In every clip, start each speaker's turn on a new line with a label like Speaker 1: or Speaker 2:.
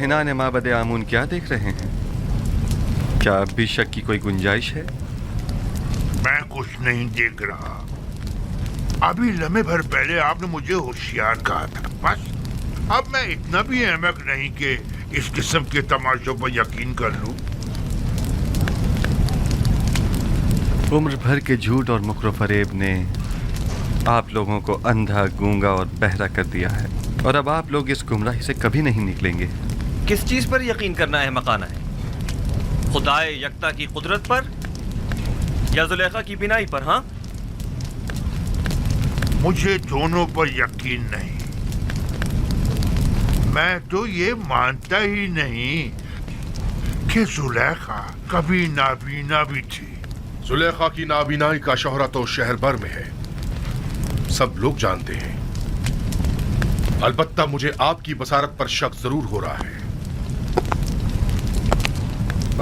Speaker 1: काहिनान माबद आमून क्या देख रहे हैं? क्या अब भी शक की कोई गुंजाइश है?
Speaker 2: मैं कुछ नहीं देख रहा। अभी लम्हे भर पहले आपने मुझे होशियार कहा था। बस अब मैं इतना भी अहमक नहीं कि इस किस्म के तमाशों पर यकीन कर लूं।
Speaker 1: उम्र भर के झूठ और मुकर फरेब ने आप लोगों को अंधा, गूंगा और बहरा कर दिया है, और अब आप लोग इस गुमराही से कभी नहीं निकलेंगे।
Speaker 3: किस चीज पर यकीन करना है मकाना है? खुदाए यकता की कुदरत पर या जुलेखा की बिनाई पर? हाँ,
Speaker 2: मुझे दोनों पर यकीन नहीं। मैं तो ये मानता ही नहीं कि जुलेखा कभी नाबीना भी थी।
Speaker 4: जुलेखा की नाबीनाई का शोहरा तो शहर भर में है, सब लोग जानते हैं। अलबत्ता मुझे आपकी बसारत पर शक जरूर हो रहा है।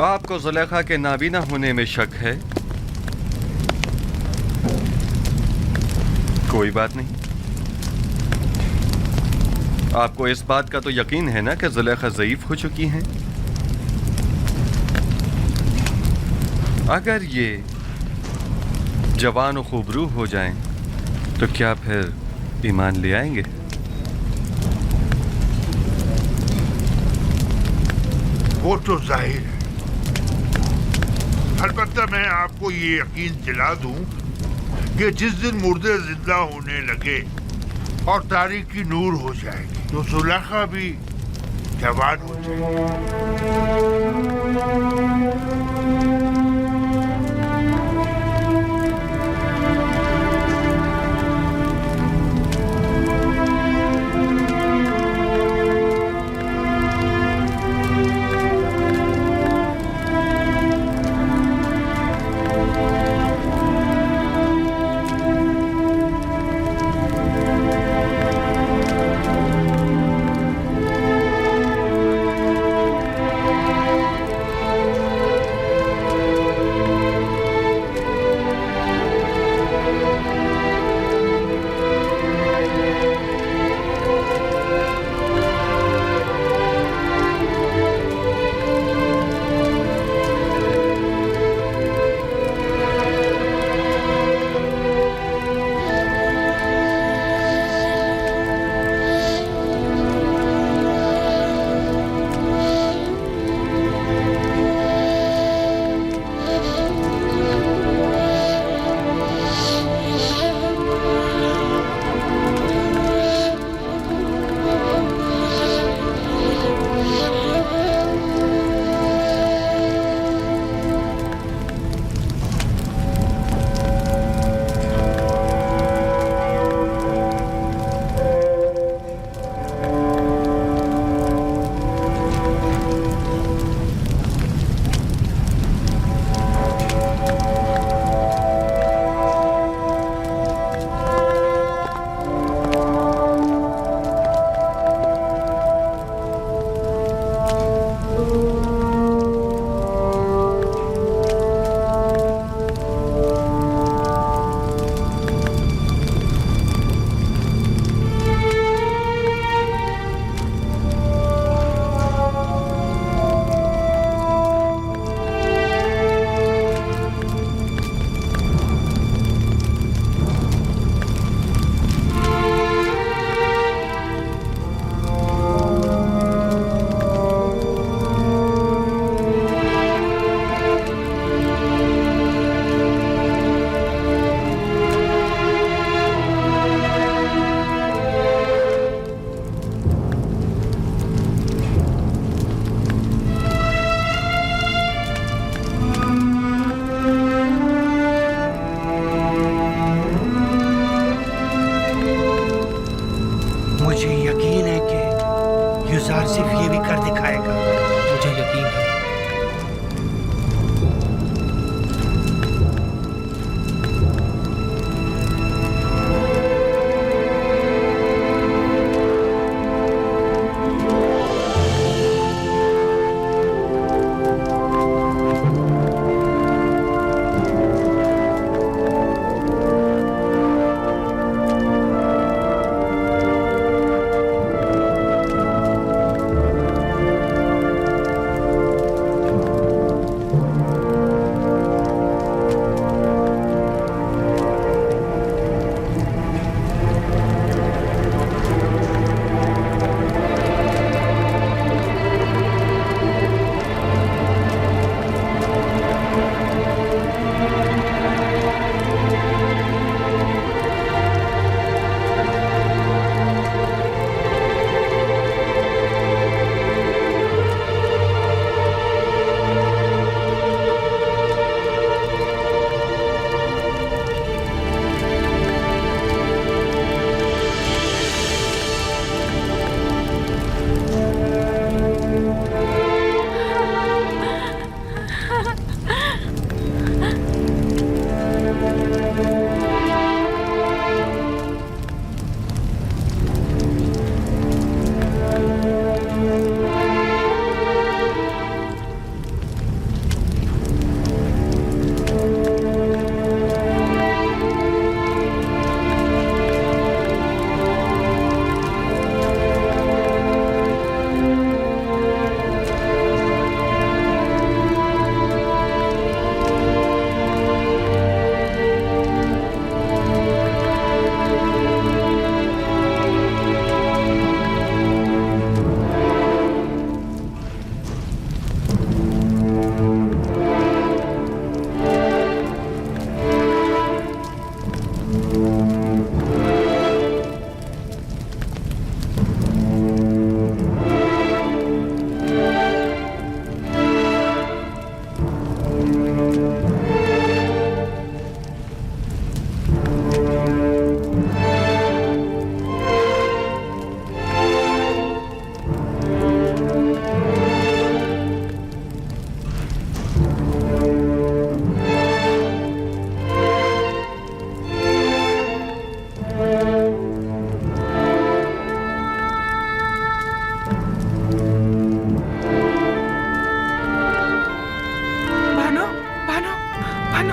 Speaker 1: आपको जुलेखा के नाबीना होने में शक है? कोई बात नहीं। आपको इस बात का तो यकीन है ना कि जुलेखा ज़ईफ हो चुकी हैं? अगर ये जवान और खूबरू हो जाएं, तो क्या फिर ईमान ले आएंगे?
Speaker 2: वो तो जाहिर है। अलबत्ता मैं आपको ये यकीन दिला दूं कि जिस दिन मुर्दे जिंदा होने लगे और तारीकी नूर हो जाएगी, तो जुलेखा भी जवान हो जाएगी।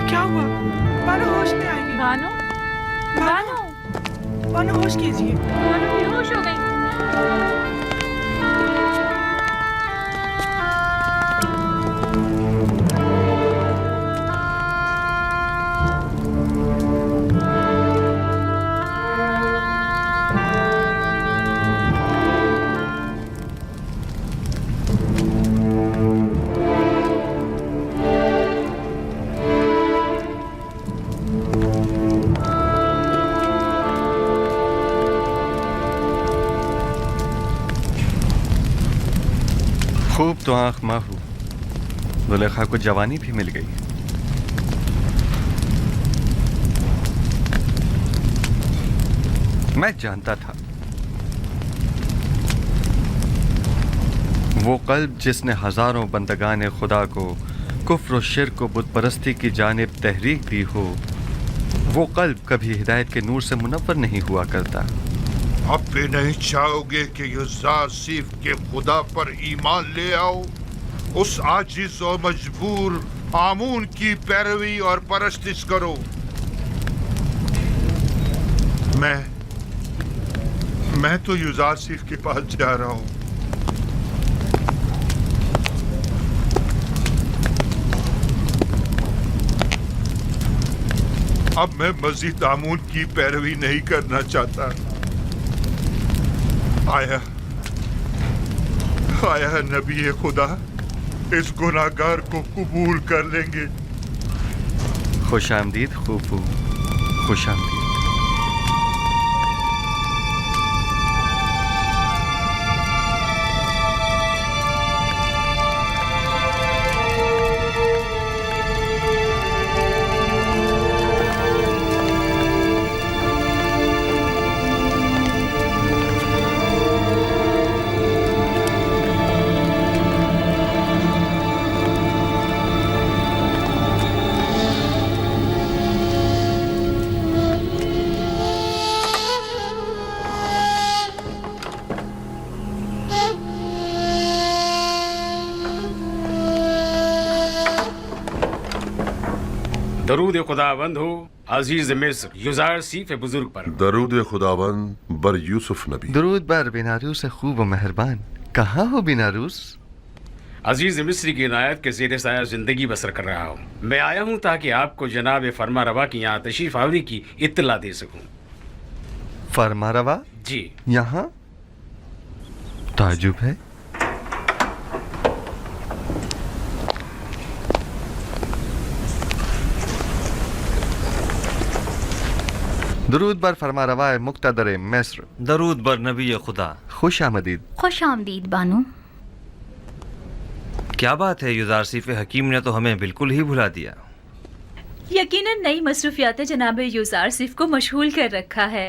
Speaker 5: क्या हुआ? बानो होश में आएगी।
Speaker 6: बानो बानो
Speaker 5: बानो होश कीजिए।
Speaker 6: बानो बेहोश हो गई।
Speaker 1: खूब तो आंख माहू, जुलेखा को जवानी भी मिल गई। मैं जानता था वो कल्ब जिसने हजारों बंदगान खुदा को कुफ्र और शिर्क को बुत परस्ती की जानिब तहरीक दी हो, वो कल्ब कभी हिदायत के नूर से मुनव्वर नहीं हुआ करता।
Speaker 2: अब भी नहीं चाहोगे कि युज़ासिफ के खुदा पर ईमान ले आओ, उस आजिज और मजबूर आमून की पैरवी और परस्तिश करो। मैं तो युज़ासिफ के पास जा रहा हूँ। अब मैं मजीद आमून की पैरवी नहीं करना चाहता। आया नबी खुदा इस गुनाहगार को कबूल कर लेंगे।
Speaker 1: खुश आमदीद खूफू, खुश आमदीद।
Speaker 7: दरूद खुदावंद हो अजीज मिस्र युज़ासिफ बुजुर्ग पर।
Speaker 4: दरूद खुदावंद बर यूसुफ नबी।
Speaker 1: दरूद बर बिनारूस खूब व मेहरबान। कहाँ हो बिनारूस?
Speaker 7: अजीज मिस्र की इनायत के ज़ेर साया जिंदगी बसर कर रहा हूँ। मैं आया हूँ ताकि आपको जनाब फरमा रवा की यहाँ तशरीफ आवरी की इत्तला दे सकूँ।
Speaker 1: फरमा रवा
Speaker 7: जी
Speaker 1: यहाँ? ताजुब है। दरूद बर फरमा रवाए मुक्तदर मिस्र।
Speaker 3: दरूद बर नबी खुदा।
Speaker 1: खुश आमदीद।
Speaker 6: खुश आमदीद बानो।
Speaker 3: क्या बात है, युज़ासिफ हकीम ने तो हमें बिल्कुल ही भुला दिया।
Speaker 8: यकीनन नई मसरूफियात जनाब युज़ासिफ को मशगूल कर रखा है।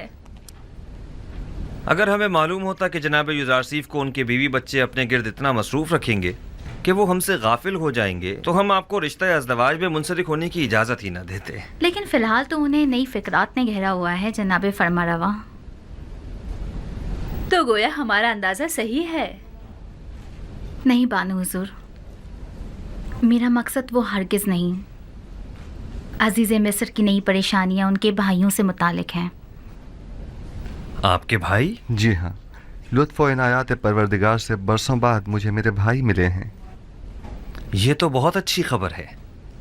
Speaker 3: अगर हमें मालूम होता कि जनाब युज़ासिफ को उनके बीवी बच्चे अपने गिर्द इतना मसरूफ़ रखेंगे कि वो हमसे गाफिल हो जाएंगे, तो हम आपको रिश्ता अज़दवाज में मुंसलिक होने की इजाज़त ही न देते।
Speaker 6: लेकिन फ़िलहाल तो उन्हें नई फ़िक्रात ने घेरा हुआ है जनाब फरमारवा।
Speaker 8: तो गोया हमारा अंदाज़ा सही है।
Speaker 6: नहीं बानो हुजूर, मेरा मकसद वो हरगिज़ नहीं। अजीज़ मिस्र की नई परेशानियाँ उनके भाइयों से मुतालिक हैं।
Speaker 3: आपके भाई?
Speaker 1: जी हाँ, लुत्फ़ व इनायात परवरदिगार से बरसों बाद मुझे मेरे भाई मिले हैं।
Speaker 3: ये तो बहुत अच्छी खबर है।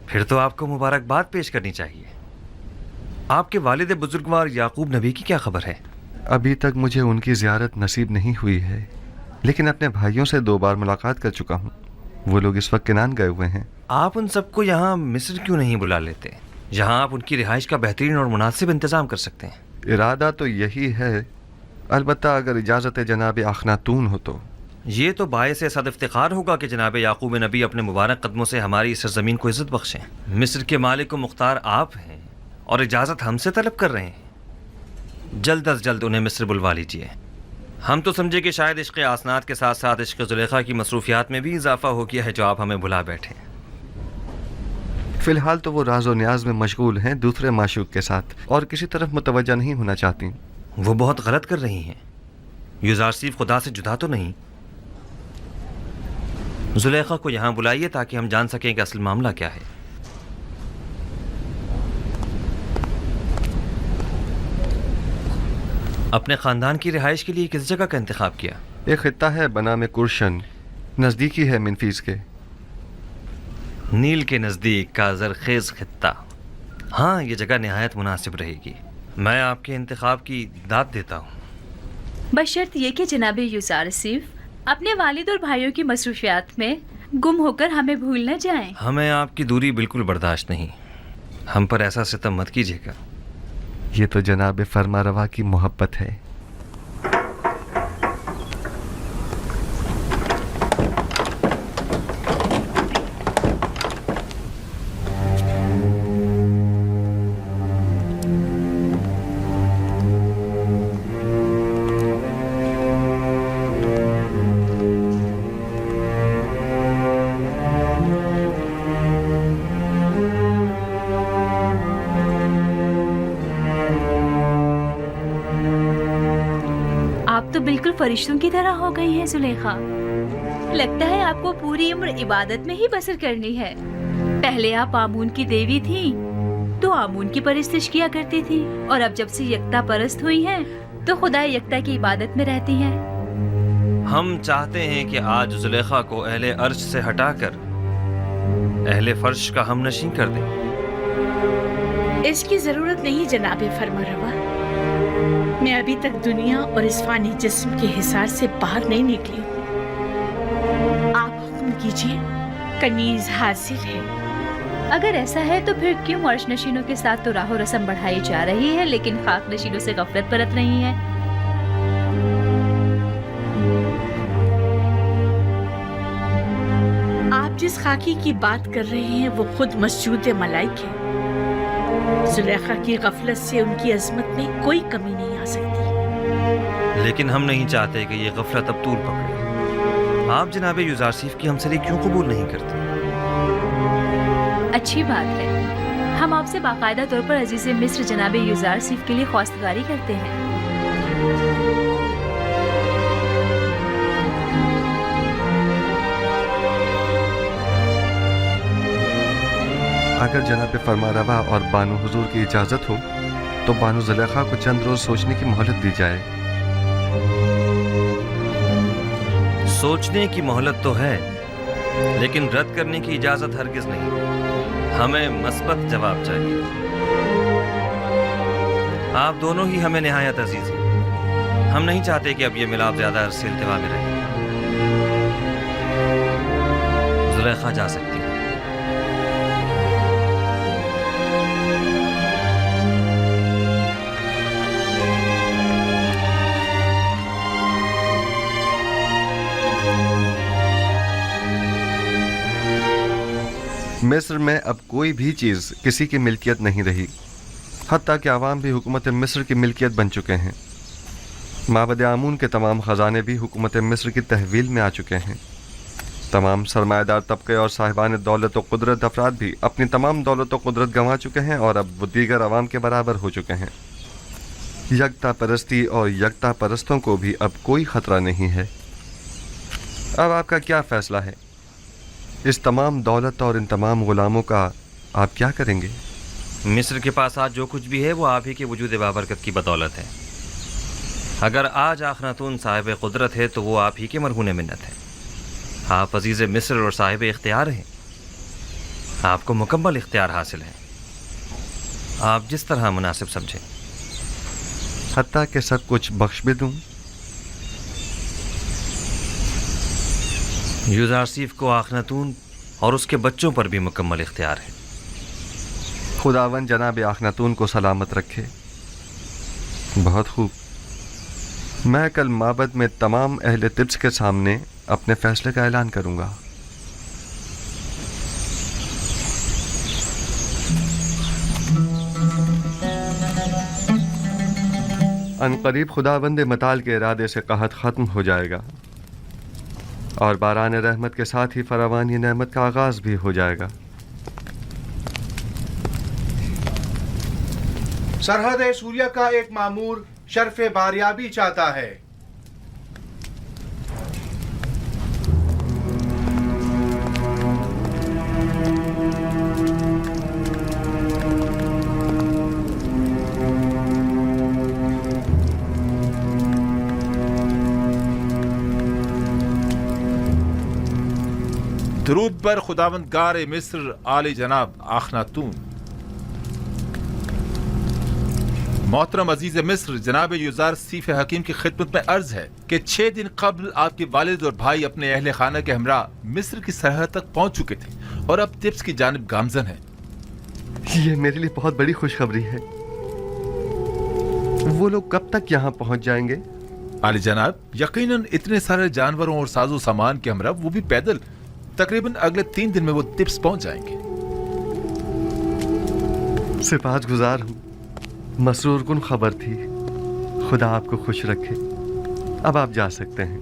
Speaker 3: फिर तो आपको मुबारकबाद पेश करनी चाहिए। आपके वालिद बुजुर्गवार याकूब नबी की क्या खबर है?
Speaker 1: अभी तक मुझे उनकी ज़ियारत नसीब नहीं हुई है, लेकिन अपने भाइयों से 2 बार मुलाकात कर चुका हूँ। वो लोग इस वक्त किनान गए हुए हैं।
Speaker 3: आप उन सबको यहाँ मिस्र क्यों नहीं बुला लेते, जहाँ आप उनकी रिहाइश का बेहतरीन और मुनासिब इंतज़ाम कर सकते हैं?
Speaker 1: इरादा तो यही है, अलबत्ता अगर इजाज़त जनाब अखनातून हो तो।
Speaker 3: ये तो बायस सद इफ्तिखार होगा कि जनाब याकूब नबी अपने मुबारक कदमों से हमारी इस सरज़मीन को इज़्ज़त बख्शें। मिस्र के मालिक व मुख्तार आप हैं और इजाज़त हमसे तलब कर रहे हैं। जल्द अज जल्द उन्हें मिस्र बुलवा लीजिए। हम तो समझे कि शायद इश्क़ आसनात के साथ साथ इश्क़ ज़ुलेखा की मसरूफियात में भी इजाफ़ा हो गया है, जो आप हमें भुला बैठे।
Speaker 1: फ़िलहाल तो वो राज व न्याज में मशगूल हैं दूसरे माशूक के साथ, और किसी तरफ मुतवज्जा नहीं होना चाहती।
Speaker 3: वो बहुत गलत कर रही हैं। युज़ासिफ खुदा से जुदा तो नहीं। ज़ुलेखा को यहाँ बुलाइए ताकि हम जान सकें कि असल मामला क्या है। اپنے خاندان کی رہائش کے لیے کس جگہ کا انتخاب کیا؟
Speaker 1: ایک خطہ ہے بنام کرشن، نزدیکی ہے منفیس کے۔
Speaker 3: نیل کے نزدیک کا زرخیز خطہ، ہاں یہ جگہ نہایت مناسب رہے گی۔ میں آپ کے انتخاب کی داد دیتا ہوں،
Speaker 8: بشرط یہ کہ جناب یوزارسیف اپنے والد اور بھائیوں کی مصروفیات میں گم ہو کر ہمیں بھول نہ جائیں۔
Speaker 3: ہمیں آپ کی دوری بالکل برداشت نہیں، ہم پر ایسا ستم مت کیجیے گا۔
Speaker 1: یہ تو جناب فرما روا کی محبت ہے۔
Speaker 8: بالکل فرشتوں کی طرح ہو گئی ہیں زلیخا، لگتا ہے آپ کو پوری عمر عبادت میں ہی بسر کرنی ہے۔ پہلے آپ آمون کی دیوی تھیں تو آمون کی پرستش کیا کرتی تھی، اور اب جب سے یکتا پرست ہوئی ہیں تو خدا یکتا کی عبادت میں رہتی ہیں۔
Speaker 3: ہم چاہتے ہیں کہ آج زلیخا کو اہل عرش سے ہٹا کر اہل فرش کا ہم نشین کر دیں۔
Speaker 9: اس کی ضرورت نہیں جناب فرمانروا، میں ابھی تک دنیا اور اس فانی جسم کے حصار سے باہر نہیں نکلی ہوں۔ آپ حکم کیجیے، کنیز حاصل ہے۔
Speaker 8: اگر ایسا ہے تو پھر کیوں عرش نشینوں کے ساتھ تو راہ و رسم بڑھائی جا رہی ہے لیکن خاک نشینوں سے غفلت برت رہی ہیں؟
Speaker 9: آپ جس خاکی کی بات کر رہے ہیں وہ خود مسجود ملائک ہے۔ زلیخا کی غفلت سے ان کی عظمت میں کوئی کمی نہیں آ سکتی۔
Speaker 3: لیکن ہم نہیں چاہتے کہ یہ غفلت اب طول پکڑے۔ آپ جناب یوزارسیف کی ہمسری کیوں قبول نہیں کرتے؟
Speaker 8: اچھی بات ہے، ہم آپ سے باقاعدہ طور پر عزیز مصر جناب یوزارسیف کے لیے خواستگاری کرتے ہیں۔
Speaker 1: اگر جناب فرما روا اور بانو حضور کی اجازت ہو تو بانو زلیخا کو چند روز سوچنے کی مہلت دی جائے۔
Speaker 3: سوچنے کی مہلت تو ہے لیکن رد کرنے کی اجازت ہرگز نہیں۔ ہمیں مثبت جواب چاہیے۔ آپ دونوں ہی ہمیں نہایت عزیز ہیں، ہم نہیں چاہتے کہ اب یہ ملاپ زیادہ عرصے التوا میں رہے۔ زلیخا جا سکتی ہے۔
Speaker 1: مصر میں اب کوئی بھی چیز کسی کی ملکیت نہیں رہی، حتیٰ کہ عوام بھی حکومت مصر کی ملکیت بن چکے ہیں۔ معبد آمون کے تمام خزانے بھی حکومت مصر کی تحویل میں آ چکے ہیں۔ تمام سرمایہ دار طبقے اور صاحبان دولت و قدرت افراد بھی اپنی تمام دولت و قدرت گنوا چکے ہیں اور اب وہ دیگر عوام کے برابر ہو چکے ہیں۔ یکتا پرستی اور یکتا پرستوں کو بھی اب کوئی خطرہ نہیں ہے۔ اب آپ کا کیا فیصلہ ہے؟ اس تمام دولت اور ان تمام غلاموں کا آپ کیا کریں گے؟
Speaker 3: مصر کے پاس آج جو کچھ بھی ہے وہ آپ ہی کے وجود بابرکت کی بدولت ہے۔ اگر آج آخناتون صاحب قدرت ہے تو وہ آپ ہی کے مرہون منت ہے۔ آپ عزیز مصر اور صاحب اختیار ہیں، آپ کو مکمل اختیار حاصل ہے، آپ جس طرح مناسب سمجھیں۔
Speaker 1: حتیٰ کہ سب کچھ بخش بھی دوں؟
Speaker 3: یوزارسیف کو آخناتون اور اس کے بچوں پر بھی مکمل اختیار ہے۔
Speaker 1: خداون جناب آخناتون کو سلامت رکھے۔ بہت خوب، میں کل معبد میں تمام اہل طبس کے سامنے اپنے فیصلے کا اعلان کروں گا۔ ان قریب خداوند متعال کے ارادے سے قحط ختم ہو جائے گا اور باران رحمت کے ساتھ ہی فراوانی نعمت کا آغاز بھی ہو جائے گا۔
Speaker 10: سرحد سوریہ کا ایک مامور شرف باریابی چاہتا ہے۔
Speaker 11: درود بر خداوندگار مصر عالی جناب آخناتون. محترم عزیز مصر جناب یوزار سیف حکیم کی خدمت میں عرض ہے کہ 6 دن قبل آپ کے والد اور بھائی اپنے اہل خانہ کے ہمراہ مصر کی سرحد تک پہنچ چکے تھے اور اب تبس کی جانب گامزن ہیں.
Speaker 1: یہ میرے لیے بہت بڑی خوشخبری ہے. وہ لوگ کب تک یہاں پہنچ جائیں گے؟
Speaker 11: عالی جناب یقیناً اتنے سارے جانوروں اور ساز و سامان کے ہمراہ وہ بھی پیدل تقریباً اگلے 3 دن میں وہ تبس پہنچ جائیں گے.
Speaker 1: سپاس گزار ہوں. مسرور کن خبر تھی. خدا آپ کو خوش رکھے. اب آپ جا سکتے ہیں.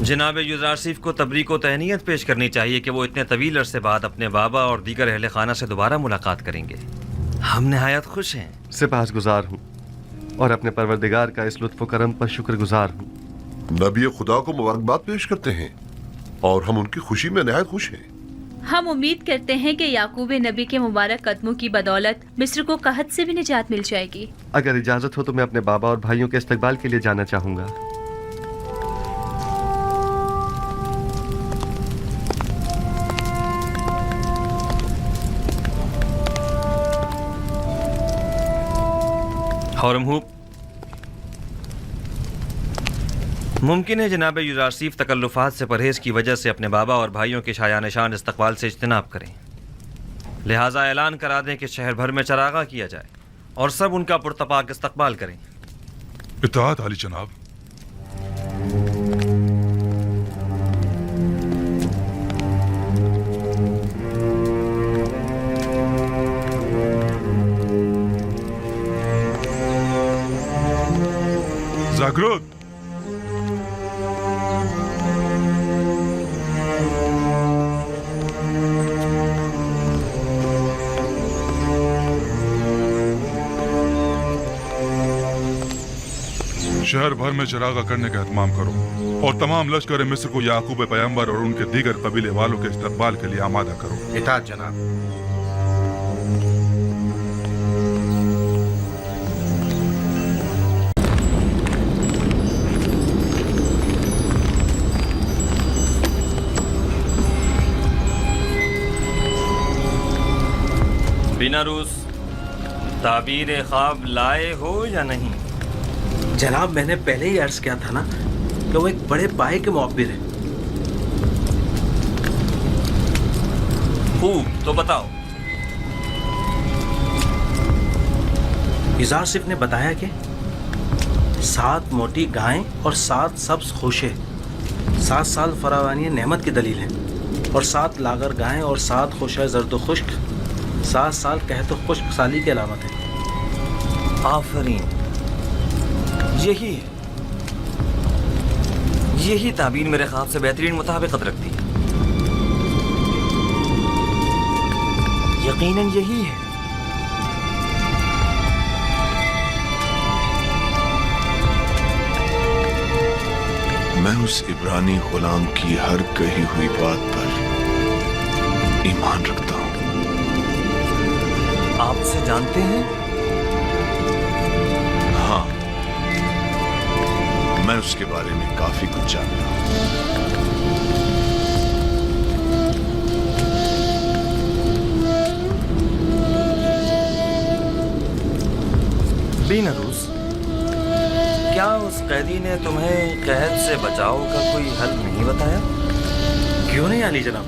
Speaker 3: جناب یوزارسیف کو تبریک و تہنیت پیش کرنی چاہیے کہ وہ اتنے طویل عرصے بعد اپنے بابا اور دیگر اہل خانہ سے دوبارہ ملاقات کریں گے. ہم نہایت خوش ہیں.
Speaker 1: سپاس گزار ہوں اور اپنے پروردگار کا اس لطف و کرم پر شکر گزار ہوں.
Speaker 4: نبی خدا کو مبارکباد پیش کرتے ہیں اور ہم ان کی خوشی میں نہایت خوش ہیں.
Speaker 8: ہم امید کرتے ہیں کہ یعقوب نبی کے مبارک قدموں کی بدولت مصر کو قحط سے بھی نجات مل جائے گی.
Speaker 1: اگر اجازت ہو تو میں اپنے بابا اور بھائیوں کے استقبال کے لیے جانا چاہوں گا.
Speaker 3: ہورمہوب، ممکن ہے جناب یوزارسیف تکلفات سے پرہیز کی وجہ سے اپنے بابا اور بھائیوں کے شایان شان استقبال سے اجتناب کریں. لہٰذا اعلان کرا دیں کہ شہر بھر میں چراغاں کیا جائے اور سب ان کا پرتپاک استقبال کریں.
Speaker 12: اطاعت عالی جناب. زاگرود، شہر بھر میں چراغاں کرنے کا اہتمام کرو اور تمام لشکر مصر کو یعقوب پیغمبر اور ان کے دیگر قبیلے والوں کے استقبال کے لیے آمادہ کرو.
Speaker 10: اطاعت جناب.
Speaker 3: بیناروس، تعبیر خواب لائے ہو یا نہیں؟
Speaker 13: جناب میں نے پہلے ہی عرض کیا تھا نا کہ وہ ایک بڑے پائے کے معبر ہیں.
Speaker 3: خوب، تو بتاؤ.
Speaker 13: یوزارسیف نے بتایا کہ 7 موٹی گائیں اور 7 سبز خوشے 7 سال فراوانی نعمت کی دلیل ہیں، اور 7 لاغر گائیں اور 7 خوشے زرد و خشک 7 سال قحط و خشک سالی کی علامت ہے.
Speaker 3: آفرین، یہی تعبیر میرے خواب سے بہترین مطابقت رکھتی ہے. یقیناً یہی ہے.
Speaker 14: میں اس عبرانی غلام کی ہر کہی ہوئی بات پر ایمان رکھتا ہوں.
Speaker 3: آپ اسے جانتے ہیں؟
Speaker 14: ہاں، میں اس کے بارے میں کافی کچھ جانتا ہوں.
Speaker 3: بیناروس، کیا اس قیدی نے تمہیں قحط سے بچاؤ کا کوئی حل نہیں بتایا؟
Speaker 13: کیوں نہیں علی جناب،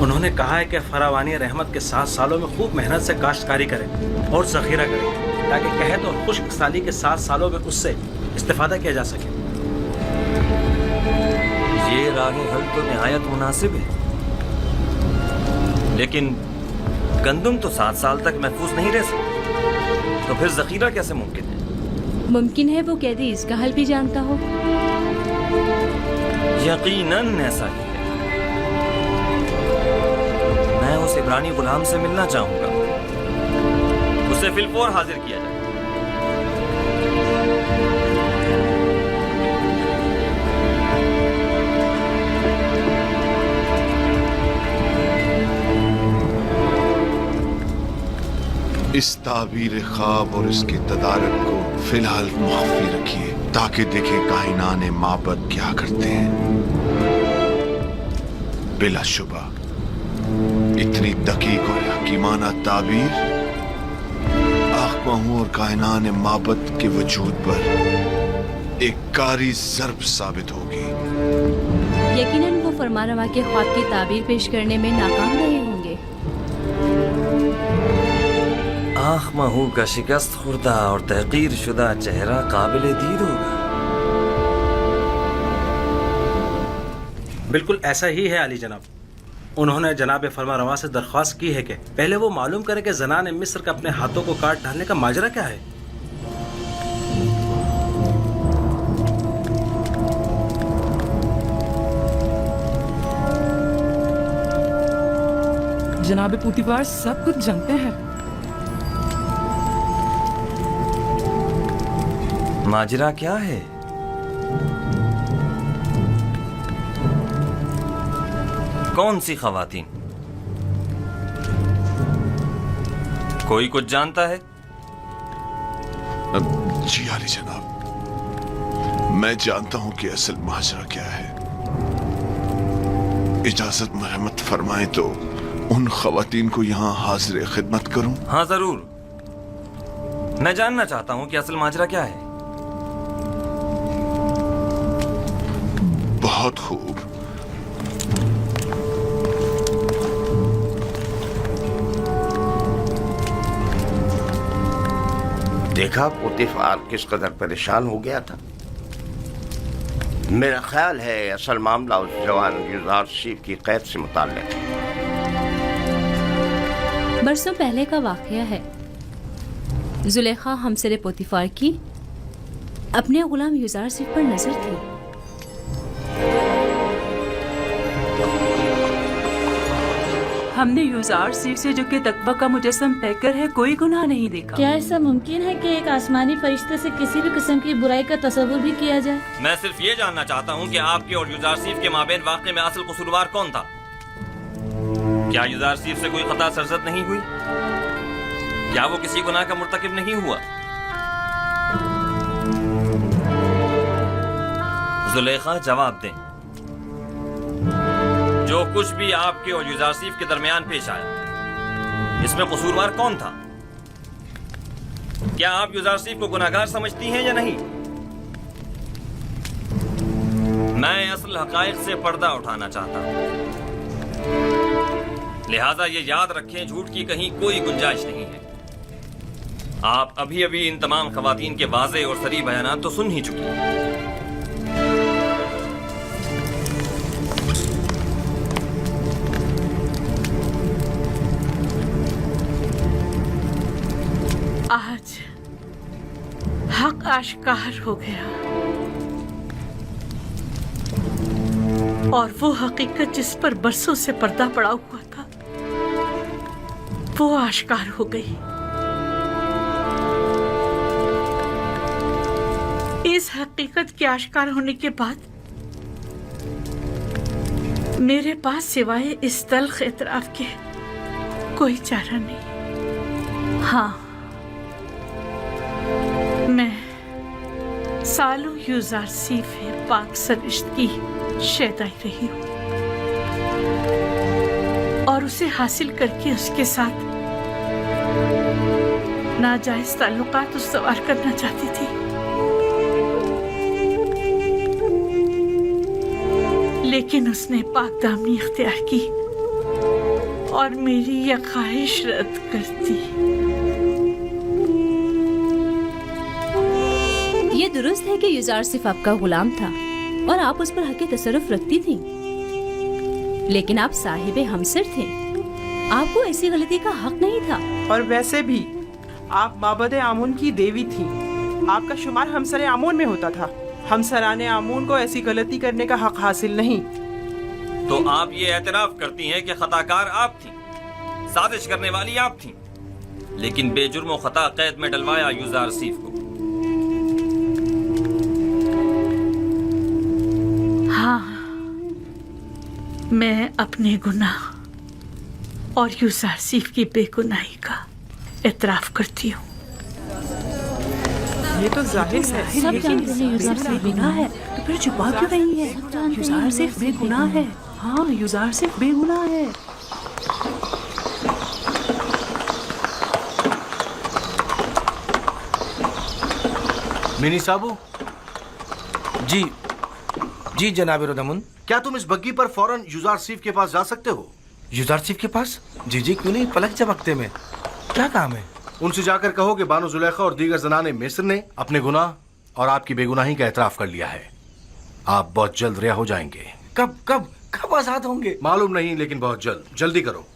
Speaker 13: انہوں نے کہا ہے کہ فراوانی رحمت کے 7 سالوں میں خوب محنت سے کاشتکاری کریں اور ذخیرہ کریں تاکہ قحط اور خشک سالی کے 7 سالوں میں اس سے استفادہ کیا جا سکے.
Speaker 3: یہ راہ حل تو نہایت مناسب ہے، لیکن گندم تو 7 سال تک محفوظ نہیں رہ سکتی، تو پھر ذخیرہ کیسے ممکن ہے؟
Speaker 8: ممکن ہے وہ قیدی اس کا حل بھی جانتا ہو.
Speaker 3: یقیناً ایسا ہی ہے. میں اس عبرانی غلام سے ملنا چاہوں گا. اسے فی الفور حاضر کیا جائے.
Speaker 14: اس تعبیر خواب اور اس کے تدارک کو فی الحال مخفی رکھیے تاکہ دیکھیں کائنان معبد کیا کرتے ہیں. बिलाशुबा इतनी दकीक और हकीमाना ताबीर आखमाहू और कायनान माबद के वजूद पर एक कारी ज़र्ब साबित होगी।
Speaker 8: यकीनन वो फरमानवा के ख्वाब की ताबीर पेश करने में नाकाम रहे होंगे।
Speaker 3: आँख महू का शिकस्त खुर्दा और तहकीर शुदा चेहरा काबिल दीद होगा।
Speaker 13: बिल्कुल ऐसा ही है अली जनाब। उन्होंने जनाब फरमा रवा से दरख्वास्त की है कि पहले वो मालूम करें कि ज़नान मिस्र का अपने हाथों को काट डालने का माजरा क्या है।
Speaker 5: जनाब पुतिवार सब कुछ जानते हैं।
Speaker 3: माजरा क्या है? कौन सी खवातीन? कोई कुछ जानता है?
Speaker 14: जी आली जनाब, मैं जानता हूं कि असल माजरा क्या है। इजाजत मरहमत फरमाएं तो उन खवातीन को यहाँ हाजिर खिदमत करूं?
Speaker 3: हाँ जरूर, मैं जानना चाहता हूं कि असल माजरा क्या है।
Speaker 14: बहुत खूब।
Speaker 15: देखा पुतिफार किस कदर परेशान हो गया था। मेरा ख्याल है असल मामला उस जवान यूजारशिप की कैद से मुताल्लिक है।
Speaker 8: बरसों पहले का वाकया है। जुलेखा हमसरे पोतिफार की अपने गुलाम यूजारशिप पर नजर थी।
Speaker 5: हमने यूजार सिर्फ से जो कि तकवा का मुजस्सम पैकर है कोई गुनाह नहीं देखा।
Speaker 9: क्या ऐसा मुमकिन है कि एक आसमानी फरिश्ते से किसी भी किस्म की बुराई का तस्वुर भी किया जाए?
Speaker 3: मैं सिर्फ ये जानना चाहता हूँ कि आपके और यूजारसीफ के माबेन वाक़े में असल कसूरवार कौन था? क्या यूजारसीफ से कोई खता सरजद नहीं हुई? क्या वो किसी गुनाह का मुर्तकिब नहीं हुआ? जुलेखा जवाब दें। जो कुछ भी आपके और यूजारसीफ के दरमियान पेश आया, इसमें कसूरवार कौन था? क्या आप यूजारसीफ को गुनाहगार समझती हैं या नहीं? मैं असल हकायक से पर्दा उठाना चाहता हूं, लिहाजा ये याद रखें, झूठ की कहीं कोई गुंजाइश नहीं है। आप अभी अभी इन तमाम खवातीन के वाज़े और सरी बयानात तो सुन ही चुकी हैं।
Speaker 9: आज हक आश्कार हो गया और वो हकीकत जिस पर बरसों से पर्दा पड़ा हुआ था वो आश्कार हो गई। इस हकीकत के आश्कार होने के बाद मेरे पास सिवाय इस तल्ख इतराफ के कोई चारा नहीं। हाँ, मैं सालों यूजारसीफ पाक सरिश्त की शैदाई रही हूँ और उसे हासिल करके उसके साथ नाजायज ताल्लुकात उस्तवार करना चाहती थी, लेकिन उसने पाक दामनी इख्तियार की और मेरी यह ख्वाहिश रद्द कर दी।
Speaker 8: ये दुरुस्त है कि यूजार सिर्फ आपका गुलाम था और आप उस पर हक तसर्रुफ रखती थी, लेकिन आप साहिबे हमसर थे, आपको ऐसी गलती का हक नहीं था।
Speaker 5: और वैसे भी आप माबद आमून की देवी थी, आपका शुमार हमसर आमून में होता था। हमसराने आमून को ऐसी गलती करने का हक हासिल नहीं।
Speaker 3: तो आप ये एतराफ करती हैं कि खताकार आप थी, साजिश करने वाली आप थी, लेकिन बेजुर्म व खता कैद में डलवाया यूजारसीफ को।
Speaker 9: हाँ, मैं अपने गुनाह और यूजारसीफ की बेगुनाही का एतराफ करती हूँ।
Speaker 5: ये तो जाहिर है,
Speaker 8: सब जानते हैं यूजार सिर्फ बेगुनाह है, तो फिर छुपा क्यों रही है? यूजार सिर्फ बेगुनाह है।
Speaker 9: हाँ युजार सिर्फ बेगुनाह है।
Speaker 13: मिनी साबू जी जी जनाब रुदमुन, क्या तुम इस बग्गी पर फौरन युजार सीफ के पास जा सकते हो? युजार सीफ के पास? जी जी क्यों नहीं, पलक झपकते में। क्या काम है? उनसे जाकर कहो कि बानो जुलेखा और दीगर जनाने मिस्र ने अपने गुनाह और आपकी बेगुनाही का एतराफ कर लिया है। आप बहुत जल्द रिहा हो जाएंगे। कब कब कब आजाद होंगे? मालूम नहीं, लेकिन बहुत जल्द। जल्दी करो।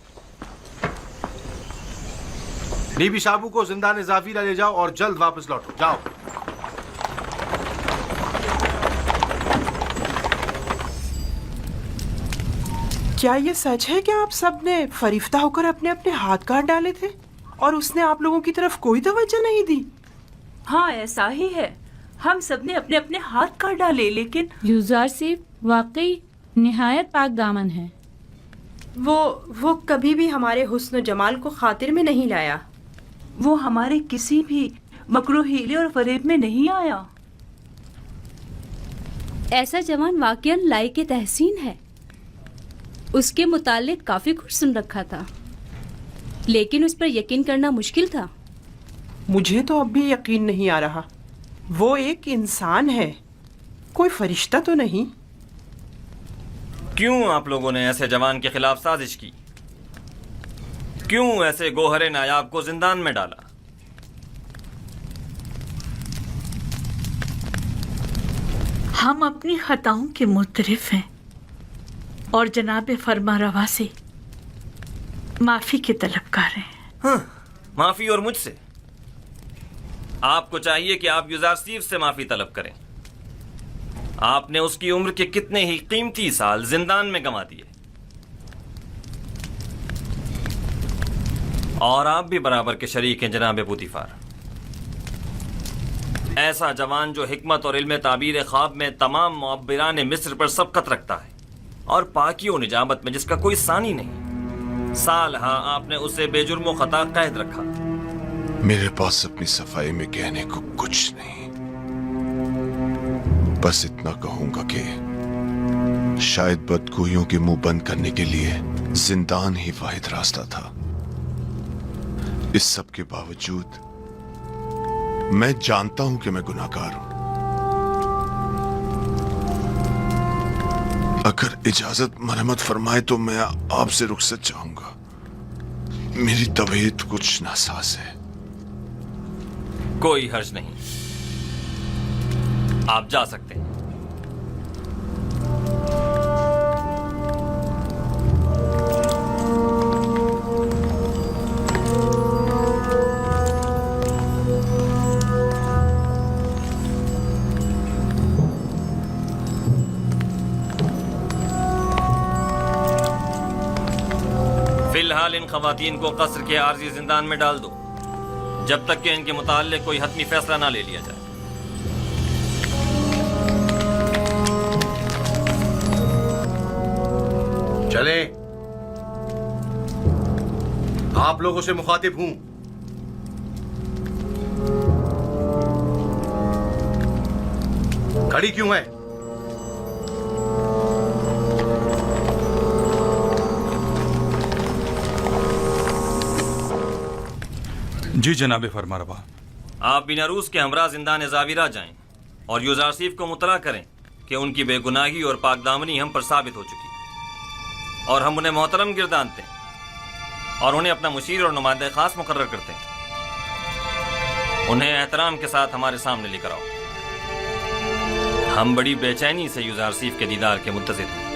Speaker 13: नीबी साबू को जिंदान जाफिरा ले जाओ और जल्द वापस लौटो। जाओ।
Speaker 5: क्या ये सच है कि आप सब ने फरिश्ता होकर अपने अपने हाथ काट डाले थे और उसने आप लोगों की तरफ कोई तवज्जो नहीं दी?
Speaker 9: हाँ ऐसा ही है, हम सब ने अपने अपने हाथ काट डाले, लेकिन
Speaker 16: युजार सिर्फ वाकई निहायत पाक दामन है।
Speaker 17: वो कभी भी हमारे हुस्न जमाल को खातिर में नहीं लाया।
Speaker 9: वो हमारे किसी भी मकरू हीले और फरेब में नहीं आया।
Speaker 8: ऐसा जवान वाकईन लायक तहसीन है। उसके मुतालिक काफी कुछ सुन रखा था, लेकिन उस पर यकीन करना मुश्किल था।
Speaker 5: मुझे तो अब भी यकीन नहीं आ रहा। वो एक इंसान है, कोई फरिश्ता तो नहीं।
Speaker 3: क्यों आप लोगों ने ऐसे जवान के खिलाफ साजिश की? क्यों ऐसे गोहरे नायाब को जिंदान में डाला?
Speaker 9: हम अपनी खताओं के मुतरिफ हैं और जनाब फरमा रवा से माफी के तलबगार हैं।
Speaker 3: हाँ, माफी और मुझसे? आपको चाहिए कि आप युजार सीफ से माफी तलब करें। आपने उसकी उम्र के कितने ही कीमती साल जिंदान में गंवा दिए, और आप भी बराबर के शरीक हैं जनाब पुतिफार। ऐसा जवान जो हिकमत और इल्म ताबीर ख्वाब में तमाम मुअब्बिरान मिस्र पर सबकत रखता है और पाकी और निजामत में जिसका कोई सानी नहीं, साल हाँ आपने उसे बेजुर्म खता कैद रखा।
Speaker 14: मेरे पास अपनी सफाई में कहने को कुछ नहीं, बस इतना कहूंगा कि शायद बदगोइयों के मुंह बंद करने के लिए जिंदान ही वाहिद रास्ता था। इस सब के बावजूद मैं जानता हूं कि मैं गुनाहगार हूं। अगर इजाजत मरहमत फरमाए तो मैं आपसे रुखसत चाहूंगा। मेरी तबीयत कुछ नासाज है।
Speaker 3: कोई हर्ज नहीं, आप जा सकते हैं। फिलहाल इन खवातीन को कसर के आर्जी जिंदान में डाल दो जब तक कि इनके मुताल्लिक कोई हतमी फैसला ना ले लिया जाए।
Speaker 13: चले, आप लोगों से मुखातिब हूं। खड़ी क्यों है?
Speaker 12: जी जनाब फरमारवा।
Speaker 3: आप बिना रूस के हमरा जिंदान जाविरा जाएं और युजार सीफ को मुतला करें कि उनकी बेगुनाही और पाकदामनी हम पर साबित हो चुकी, और हम उन्हें मोहतरम गिरदानते हैं और उन्हें अपना मुशीर और नुमाइंदा खास मुकर्रर करते हैं। उन्हें एहतराम के साथ हमारे सामने लेकर आओ। हम बड़ी बेचैनी से युजार सीफ के दीदार के मुंतज़िर हैं।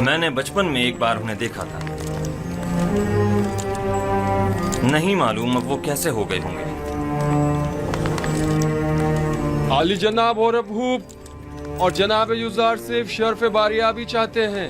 Speaker 3: मैंने बचपन में एक बार उन्हें देखा था, नहीं मालूम अब वो कैसे हो गए होंगे।
Speaker 18: आली जनाब और अबूब और जनाब युजार सिर्फ शर्फ बारियाबी चाहते हैं।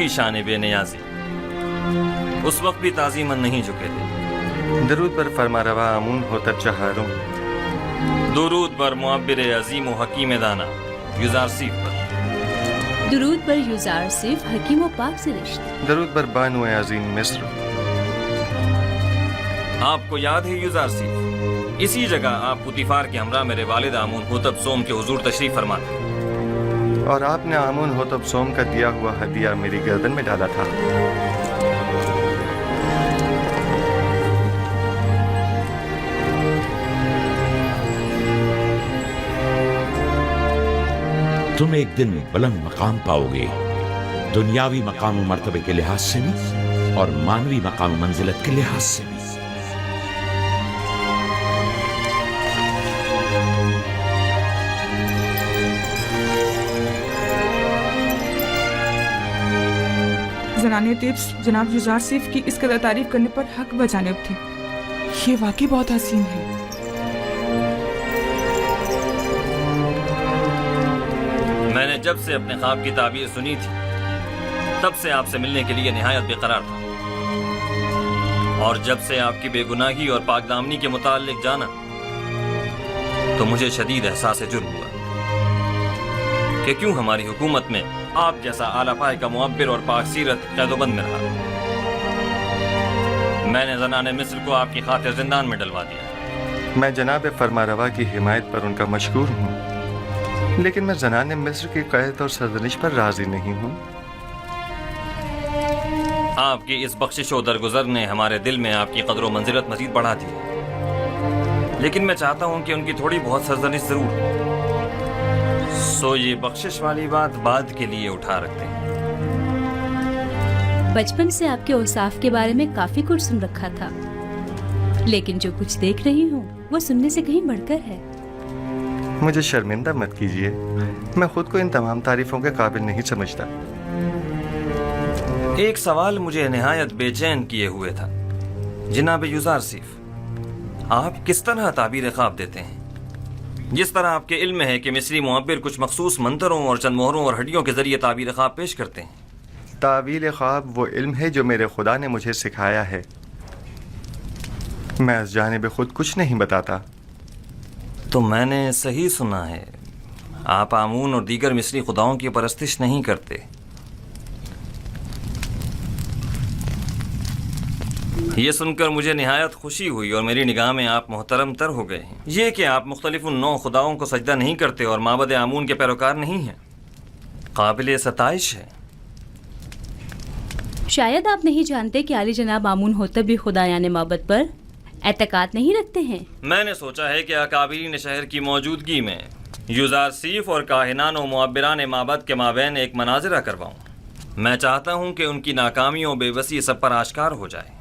Speaker 3: ही शान बे नियाजी उस वक्त भी ताज़ीमन नहीं झुके थे।
Speaker 1: दरूद पर फरमा रवा आमून होता चहारों,
Speaker 3: दुरूद पर मुअब्बिर अजीम व हकीम दाना युजार सीफ पर,
Speaker 8: दुरूद पर युजार सिर्फ हकीम व पाक सिरिश्त।
Speaker 1: दरूद पर बानु अजीम मिस्र।
Speaker 3: आपको याद है युजार सीफ, इसी जगह आप पुतिफार के हमरा मेरे वालिद आमून होतब सोम के हुजूर तशरीफ फरमा थे,
Speaker 1: और आपने आमून होतब सोम का दिया हुआ हदिया मेरी गर्दन में डाला था।
Speaker 19: तुम एक दिन बुलंद मकाम पाओगे, दुनियावी मकाम व मर्तबे के लिहाज से भी और मानवी मकाम मंजिलत के लिहाज से भी।
Speaker 20: ज़नाने तिब्स जनाब युजार सिफ की इस कदर तारीफ करने पर हक बजानिब थी। ये वाकई बहुत हसीन है।
Speaker 3: मैंने जब से अपने ख्वाब की ताबीर सुनी थी तब से आपसे मिलने के लिए निहायत बेकरार था, और जब से आपकी बेगुनाही और पाकदामनी के मुताल्लिक जाना तो मुझे शदीद एहसास जुर्म हुआ कि क्यों हमारी हुकूमत में आप जैसा आला पाए का मुअब्बिर और पाक सीरत कैदोबंद में रहा। मैंने ज़नाने मिस्र को आपकी खातिर जिंदान में डलवा दिया।
Speaker 1: मैं जनाब फरमा रवा की हिमायत पर उनका मशकूर हूँ, लेकिन मैं ज़नाने मिस्र की क़ैद और सरजनिश पर राजी नहीं हूँ।
Speaker 3: आपकी इस बख्शिश और दरगुजर ने हमारे दिल में आपकी कदर व मंजिलत मजीद बढ़ा दी, लेकिन मैं चाहता हूँ कि उनकी थोड़ी बहुत सरजनिश जरूर। सो ये बख्शिश वाली बात बाद के लिए उठा रखते हैं।
Speaker 8: बचपन से आपके औसाफ के बारे में काफी कुछ सुन रखा था, लेकिन जो कुछ देख रही हूँ वो सुनने से कहीं बढ़कर है।
Speaker 1: मुझे शर्मिंदा मत कीजिए, मैं खुद को इन तमाम तारीफों के काबिल नहीं समझता।
Speaker 3: एक सवाल मुझे निहायत बेचैन किए हुए था। जनाब युजार सिफ, आप किस तरह ताबीर ख्वाब देते हैं? जिस तरह आपके इल्म है कि मिस्री मुअब्बिर कुछ मखसूस मंतरों और चंद मोहरों और हड्डियों के जरिए ताबीर ख्वाब पेश करते हैं।
Speaker 1: तावील ख्वाब वो इल्म है जो मेरे खुदा ने मुझे सिखाया है। मैं इस जानिब खुद कुछ नहीं बताता।
Speaker 3: तो मैंने सही सुना है, आप आमून और दीगर मिस्री खुदाओं की परस्तिश नहीं करते। ये सुनकर मुझे निहायत खुशी हुई और मेरी निगाह में आप मोहतरम तर हो गए हैं। ये कि आप मुख्तलिफ उन 9 खुदाओं को सजदा नहीं करते और माबद आमून के पैरोकार नहीं हैं, काबिल सताइश है।
Speaker 8: शायद आप नहीं जानते कि आली जनाब आमून होतब भी खुदा यानी माबद पर एतकाद नहीं रखते हैं।
Speaker 3: मैंने सोचा है कि अकाबरीन शहर की मौजूदगी में युजार सीफ और काहिनान व मुअब्बिरान माबद के माबैन एक मनाजरा करवाऊँ। मैं चाहता हूँ कि उनकी नाकामियों बेबसी सब पर आश्कार हो जाए।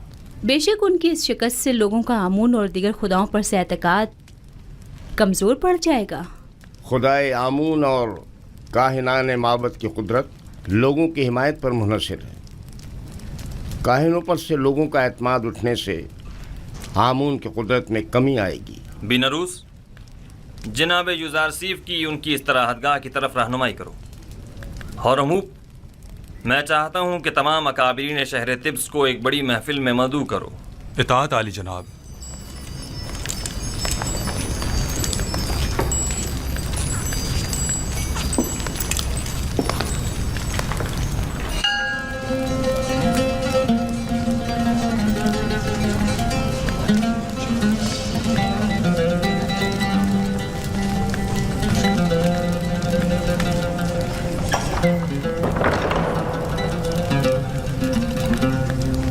Speaker 8: बेशक उनकी इस शिकस्त से लोगों का आमून और दीगर खुदाओं पर से एतकाद कमज़ोर पड़ जाएगा।
Speaker 15: खुदाए आमून और काहिनान माबद की कुदरत लोगों की हिमायत पर मुनहसर है। काहिनों पर से लोगों का एतमाद उठने से आमून की कुदरत में कमी आएगी।
Speaker 3: बिनरूस, जनाब युजार सीफ की उनकी इस तरह हदगाह की तरफ रहनुमाई करो। हौरमूब, मैं चाहता हूँ कि तमाम अकाबरीन शहर तिब्स को एक बड़ी महफिल में मदऊ करो।
Speaker 21: इताअत आली जनाब।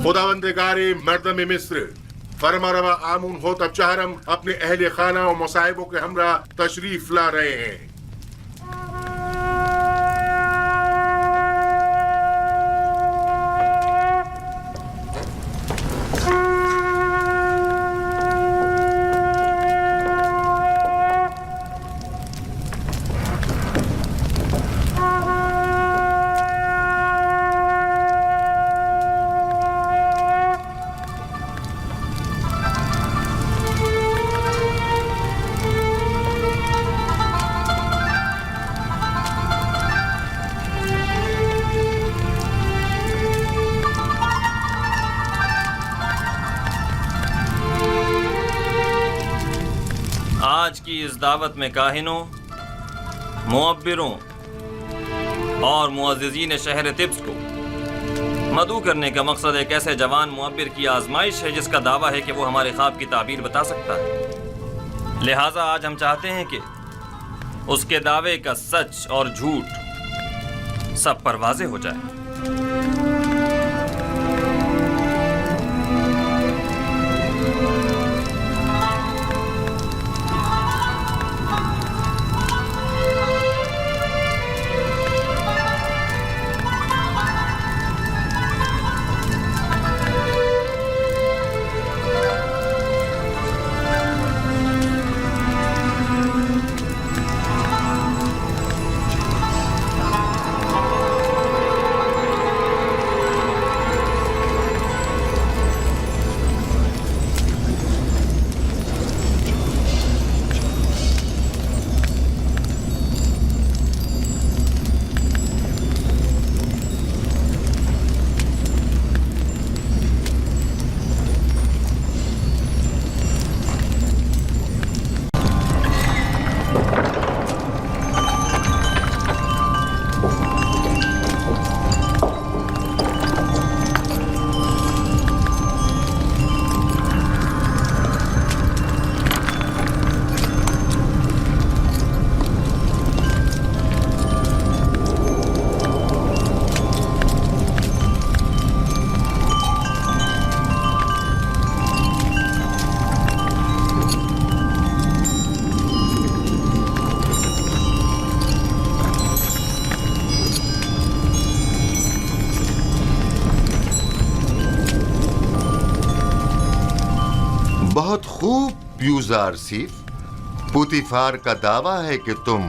Speaker 4: खुदावंदगारे मर्दम मिस्र फरमा रवा आमून होतब चहरम अपने अहले खाना और मसाइबों के हमरा तशरीफ ला रहे हैं।
Speaker 3: इस दावत में काहिनों, मुअब्बिरों और मुअज़्ज़िज़ीन शहर तिब्स को मदऊ करने का मकसद एक ऐसे जवान मुअब्बिर की आजमाइश है जिसका दावा है कि वो हमारे ख्वाब की ताबीर बता सकता है। लिहाजा आज हम चाहते हैं कि उसके दावे का सच और झूठ सब पर वाज़े हो जाए।
Speaker 21: बहुत खूब यूज़ार सीफ। पुतिफार का दावा है कि तुम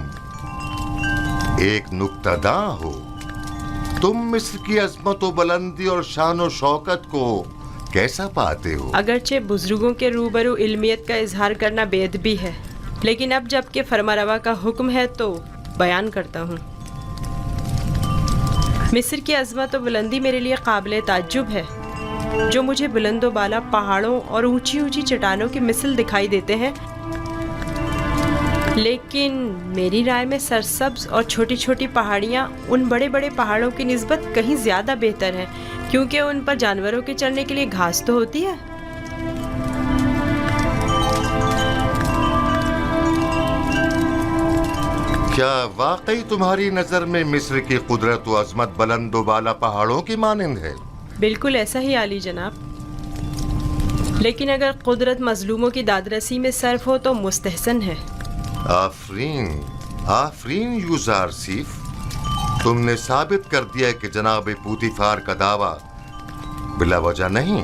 Speaker 21: एक नुक्तादां हो। तुम मिस्र की अजमत व बुलंदी और शान व शौकत को कैसा पाते हो?
Speaker 17: अगरचे बुजुर्गों के रूबरू इल्मियत का इजहार करना बेअदबी है, लेकिन अब जबकि फरमारवा का हुक्म है तो बयान करता हूँ। मिस्र की अजमत व बुलंदी मेरे लिए काबिल ताज्जुब है। जो मुझे बुलंदो बाला पहाड़ों और ऊंची ऊंची चट्टानों की मिसल दिखाई देते हैं, लेकिन मेरी राय में सरसब्ज और छोटी छोटी पहाड़ियाँ उन बड़े बड़े पहाड़ों की निस्बत कहीं ज़्यादा बेहतर हैं, क्योंकि उन पर जानवरों के चलने के लिए घास तो होती है।
Speaker 21: क्या वाकई तुम्हारी नजर में मिस्र की कुदरत व अजमत बुलंदो बाला पहाड़ों की मानिंद है?
Speaker 17: बिल्कुल ऐसा ही आली जनाब, लेकिन अगर कुदरत मजलूमों की दादरसी में सर्फ हो तो मुस्तहसन है।
Speaker 21: आफरीन, आफरीन यूज़ार सीफ। तुमने साबित कर दिया कि जनाब पुतिफार का दावा बिला वजह नहीं।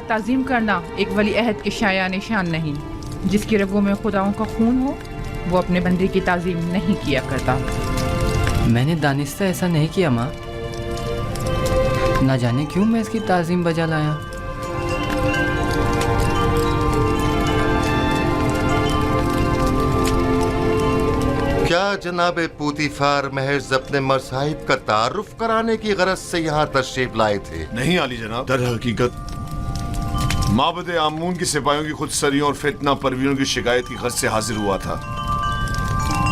Speaker 20: ताज़ीम करना एक वली अहद के शाया निशान नहीं। जिसकी रगों में खुदाओं का खून हो वो अपने बंदे की ताज़ीम नहीं किया करता।
Speaker 22: मैंने दानिस्ता ऐसा नहीं किया माँ, ना जाने क्यों मैं इसकी ताज़ीम बजा लाया।
Speaker 21: क्या जनाब पुतिफार महज अपने मसाहिब का तारुफ कराने की गरज से यहाँ तशरीफ लाए थे?
Speaker 14: नहीं आली जनाब, दर हकीकत माबद आमून की सिपाहियों की खुदसरियों और फितना परवीनों की शिकायत की गर्ज से हाजिर हुआ था।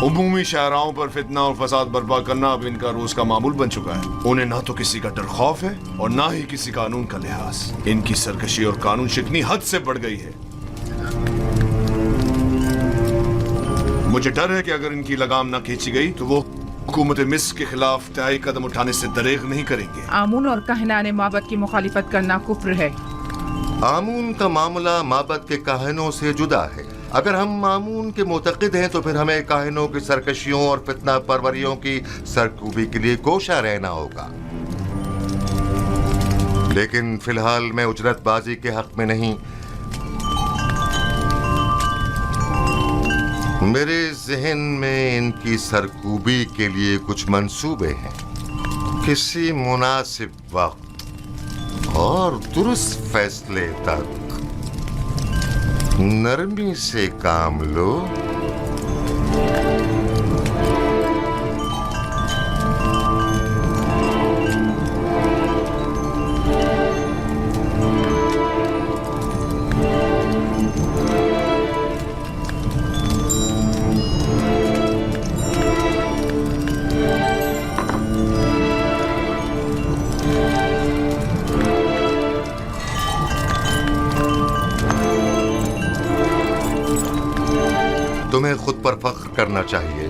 Speaker 14: عمومی شاہراہوں پر فتنہ اور فساد برپا کرنا اب ان کا روز کا معمول بن چکا ہے. انہیں نہ تو کسی کا ڈر خوف ہے اور نہ ہی کسی قانون کا لحاظ. ان کی سرکشی اور قانون شکنی حد سے بڑھ گئی ہے. مجھے ڈر ہے کہ اگر ان کی لگام نہ کھینچی گئی تو وہ حکومت مصر کے خلاف انتہائی قدم اٹھانے سے دریغ نہیں کریں گے.
Speaker 20: آمون اور کاہنان معبد کی مخالفت کرنا کفر ہے.
Speaker 21: آمون کا معاملہ معبد کے کاہنوں سے جدا ہے. اگر ہم آمون کے معتقد ہیں تو پھر ہمیں کاہنوں کی سرکشیوں اور فتنہ پروریوں کی سرکوبی کے لیے کوشاں رہنا ہوگا. لیکن فی الحال میں اجرت بازی کے حق میں نہیں. میرے ذہن میں ان کی سرکوبی کے لیے کچھ منصوبے ہیں. کسی مناسب وقت اور درست فیصلے تک نرمی سے کام لو. تمہیں خود پر فخر کرنا چاہیے.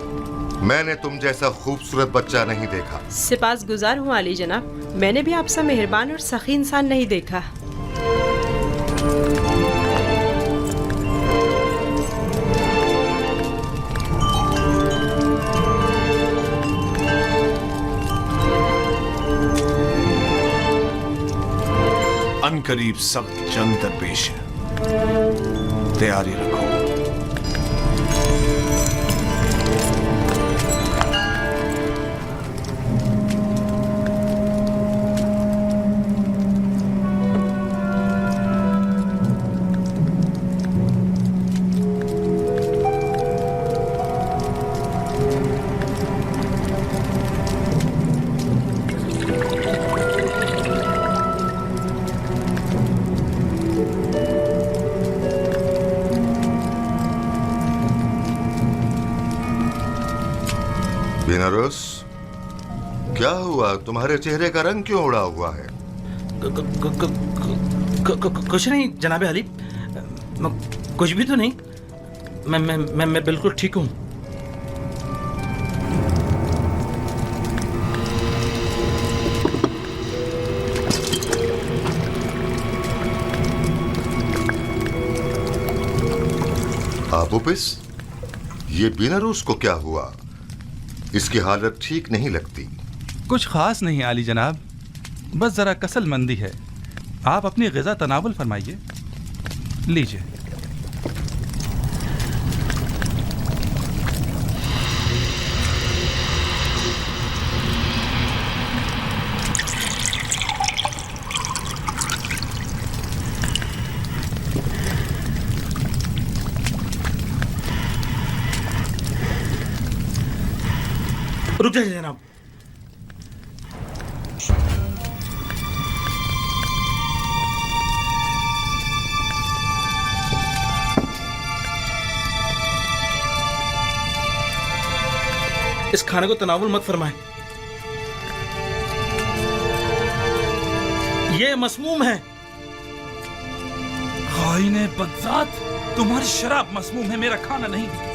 Speaker 21: میں نے تم جیسا خوبصورت بچہ نہیں دیکھا.
Speaker 17: سپاس گزار ہوں علی جناب. میں نے بھی آپ سا مہربان اور سخی انسان نہیں دیکھا.
Speaker 14: ان قریب سخت جنگ درپیش ہے. تیاری رکھو.
Speaker 21: بیناروس، کیا ہوا؟ تمہارے چہرے کا رنگ کیوں اڑا ہوا ہے؟
Speaker 13: کچھ نہیں جناب علی، کچھ بھی تو نہیں. میں بالکل ٹھیک ہوں.
Speaker 21: آپوپس، یہ بیناروس کو کیا ہوا؟ اس کی حالت ٹھیک نہیں لگتی.
Speaker 2: کچھ خاص نہیں علی جناب، بس ذرا کسل مندی ہے. آپ اپنی غذا تناول فرمائیے. لیجیے.
Speaker 13: رک جائیے جناب. اس کھانے کو تناول مت فرمائیں. یہ مسموم ہے.
Speaker 2: خائن بدذات، تمہاری شراب مسموم ہے، میرا کھانا نہیں.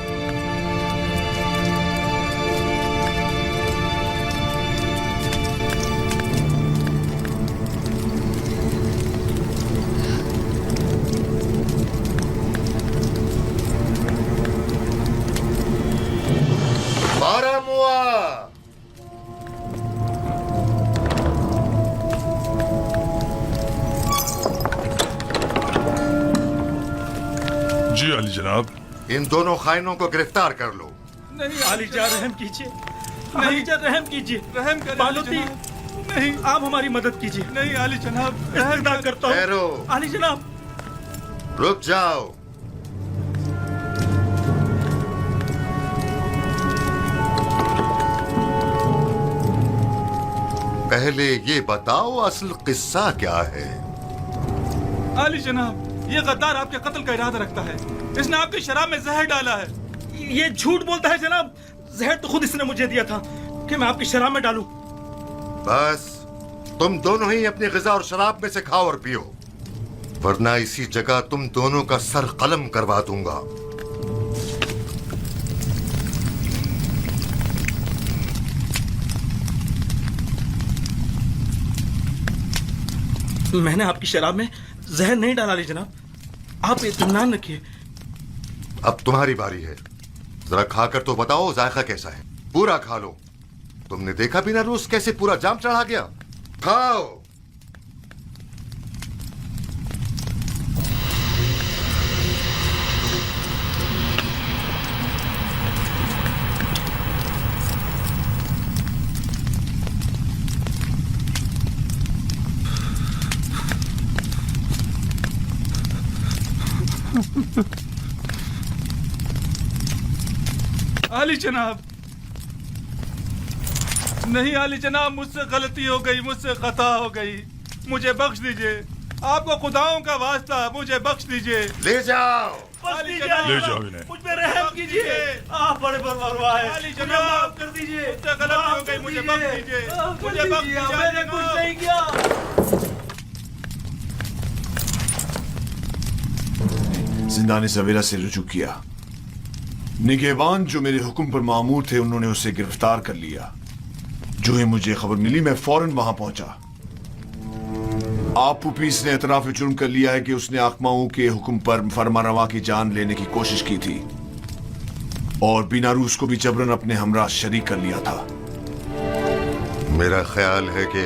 Speaker 12: جی علی جناب.
Speaker 21: ان دونوں خائنوں کو گرفتار کر لو.
Speaker 13: نہیں علی جان، رحم کیجیے. علی جان رحم کیجیے. رحم بالوتی، نہیں آپ ہماری مدد کیجیے. نہیں علی جناب، استغفار کرتا ہوں.
Speaker 21: ٹھہرو.
Speaker 13: علی جناب
Speaker 21: رک جاؤ. پہلے یہ بتاؤ اصل قصہ کیا ہے؟
Speaker 2: علی جناب، یہ غدار آپ کے قتل کا ارادہ رکھتا ہے. اس نے آپ کی شراب میں زہر ڈالا ہے.
Speaker 6: ये झूठ बोलता है जनाब। जहर तो खुद इसने मुझे दिया था कि मैं आपकी शराब में डालूं।
Speaker 21: बस तुम दोनों ही अपनी ग़िज़ा और शराब में से खाओ और पियो, वरना इसी जगह तुम दोनों का सर कलम करवा दूंगा।
Speaker 6: मैंने आपकी शराब में जहर नहीं डाला ली जनाब, आप इत्मीनान रखिए।
Speaker 21: अब तुम्हारी बारी है, जरा खाकर तो बताओ जायका कैसा है। पूरा खा लो। तुमने देखा बिना रूस कैसे पूरा जाम चढ़ा गया। खाओ।
Speaker 2: आली जनाब, नहीं आली जनाब, मुझसे गलती हो गई, मुझसे खता हो गई, मुझे बख्श दीजिए। आपको खुदाओं का वास्ता, मुझे बख्श दीजिए।
Speaker 21: ले जाओ,
Speaker 2: आली जनाब,
Speaker 12: ले जाओ इन्हें।
Speaker 6: मुझ पे रहम कीजिए, आप बड़े परवाह है।
Speaker 2: आली जनाब,
Speaker 6: माफ कर दीजिए,
Speaker 2: मुझसे गलती हो गई, मुझे बख्श दीजिए, मुझे बख्श दीजिए।
Speaker 6: मैंने कुछ नहीं किया।
Speaker 14: जिंदाने सवेरा से रुजू किया। निगहबान जो मेरे हुक्म पर मामूर थे, उन्होंने उसे गिरफ्तार कर लिया। जो ही मुझे खबर मिली, मैं फौरन वहां पहुंचा। आप पुपीस ने एतराफ जुर्म कर लिया है कि उसने आकमाओं के हुक्म पर फरमारवा की जान लेने की कोशिश की थी और बीनारूस को भी जबरन अपने हमरा शरीक कर लिया था।
Speaker 21: मेरा ख्याल है कि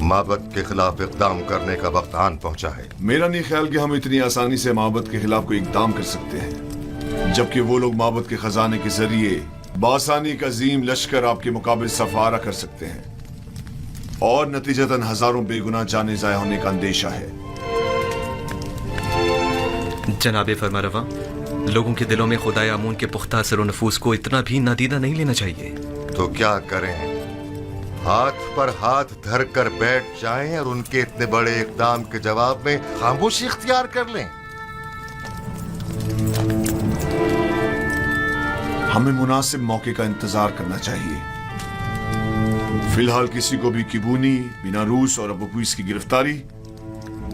Speaker 21: माबद के खिलाफ इकदाम करने का वक्त आन पहुंचा है।
Speaker 14: मेरा नहीं ख्याल कि हम इतनी आसानी से माबद के खिलाफ कोई इकदाम कर सकते हैं, जबकि वो लोग माबद के खजाने के जरिए बासानी का अजीम लश्कर आपके मुकाबले सफारा कर सकते हैं और नतीजतन हजारों बेगुनाह जाने जाया होने का अंदेशा है।
Speaker 7: जनाबे फरमारवा, लोगों के दिलों में खुदाए आमून के पुख्ता असर नफूस को इतना भी नादीदा नहीं लेना चाहिए।
Speaker 21: तो क्या करें? हाथ पर हाथ धर कर बैठ जाएं और उनके इतने बड़े इकदाम के जवाब में खामोशी इख्तियार कर लें?
Speaker 14: हमें मुनासिब मौके का इंतजार करना चाहिए। फिलहाल किसी को भी किबूनी, बीनारूस और अबूपीस की गिरफ्तारी